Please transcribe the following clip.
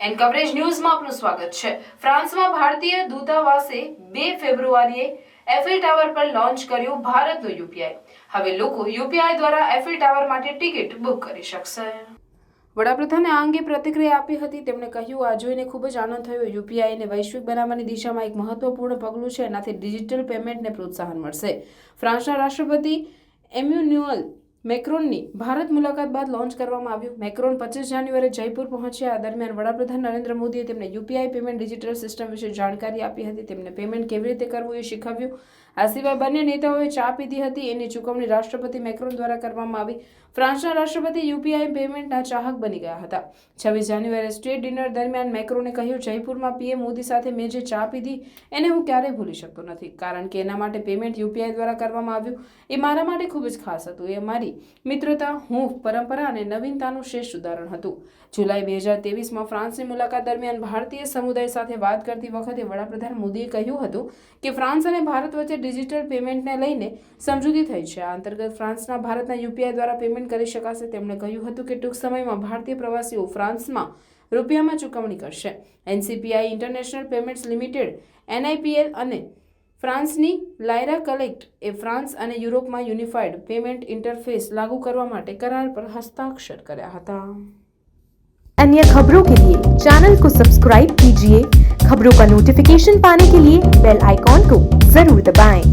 N coverage ન્યૂઝમાં આપનું સ્વાગત છે। ફ્રાન્સમાં ભારતીય દૂતાવાસે 2 ફેબ્રુઆરીએ એફિલ ટાવર પર લોન્ચ કર્યું ભારતનું યુપીઆઈ। હવે લોકો યુપીઆઈ દ્વારા એફિલ ટાવર માટે ટિકિટ બુક કરી શકશે। વડાપ્રધાને આ અંગે પ્રતિક્રિયા આપી હતી। તેમણે કહ્યું, આ જોઈને ખૂબ જ આનંદ થયો। યુપીઆઈને વૈશ્વિક બનાવવાની દિશામાં એક મહત્વપૂર્ણ પગલું છે। એનાથી ડિજિટલ પેમેન્ટને પ્રોત્સાહન મળશે। ફ્રાન્સના રાષ્ટ્રપતિ એમ્યુન્યુઅલ મેક્રોનની ભારત મુલાકાત બાદ લોન્ચ કરવામાં આવ્યું। મેક્રોન 25 જાન્યુઆરીએ જયપુર પહોંચ્યા। આ દરમિયાન વડાપ્રધાન નરેન્દ્ર મોદીએ તેમને યુપીઆઈ પેમેન્ટ ડિજિટલ સિસ્ટમ વિશે જાણકારી આપી હતી। તેમને પેમેન્ટ કેવી રીતે કરવું એ શીખવ્યું। આ સિવાય બંને નેતાઓએ ચા પીધી હતી। એની ચૂકવણી રાષ્ટ્રપતિ મેક્રોન દ્વારા કરવામાં આવી। ફ્રાન્સના રાષ્ટ્રપતિ યુપીઆઈ પેમેન્ટના ચાહક બની ગયા હતા। 26 જાન્યુઆરીએ સ્ટેટ ડિનર દરમિયાન મેક્રોને કહ્યું, જયપુરમાં પીએમ મોદી સાથે મેં જે ચા પીધી એને હું ક્યારેય ભૂલી શકતો નથી, કારણ કે એના માટે પેમેન્ટ યુપીઆઈ દ્વારા કરવામાં આવ્યું। એ મારા માટે ખૂબ જ ખાસ હતું। એ મારી મિત્રતા, હૂંફ, પરંપરા અને નવીનતાનું શ્રેષ્ઠ ઉદાહરણ હતું। જુલાઈ 2023માં ફ્રાન્સની મુલાકાત દરમિયાન ભારતીય સમુદાય સાથે વાત કરતી વખતે વડાપ્રધાન મોદીએ કહ્યું હતું કે ફ્રાન્સ અને ભારત વચ્ચે ડિજિટલ પેમેન્ટને લઈને સમજૂતી થઈ છે। આ અંતર્ગત ફ્રાન્સના ભારતના યુપીઆઈ દ્વારા પેમેન્ટ કરી શકાશે। તેમણે કહ્યું હતું કે ટૂંક સમયમાં ભારતીય પ્રવાસીઓ ફ્રાન્સમાં રૂપિયામાં ચૂકવણી કરશે। એનસીપીઆઈ ઇન્ટરનેશનલ પેમેન્ટ્સ લિમિટેડ એનઆઈપીએલ અને ફ્રાન્સની લાયરા કલેક્ટ એ ફ્રાન્સ અને યુરોપમાં યુનિફાઈડ પેમેન્ટ इंटरफेस लागू करने માટે करार पर हस्ताक्षर કર્યા હતા। अन्य खबरों के लिए चैनल को सब्सक्राइब कीजिए। खबरों का नोटिफिकेशन पाने के लिए बेल आइकॉन को जरूर दबाएं।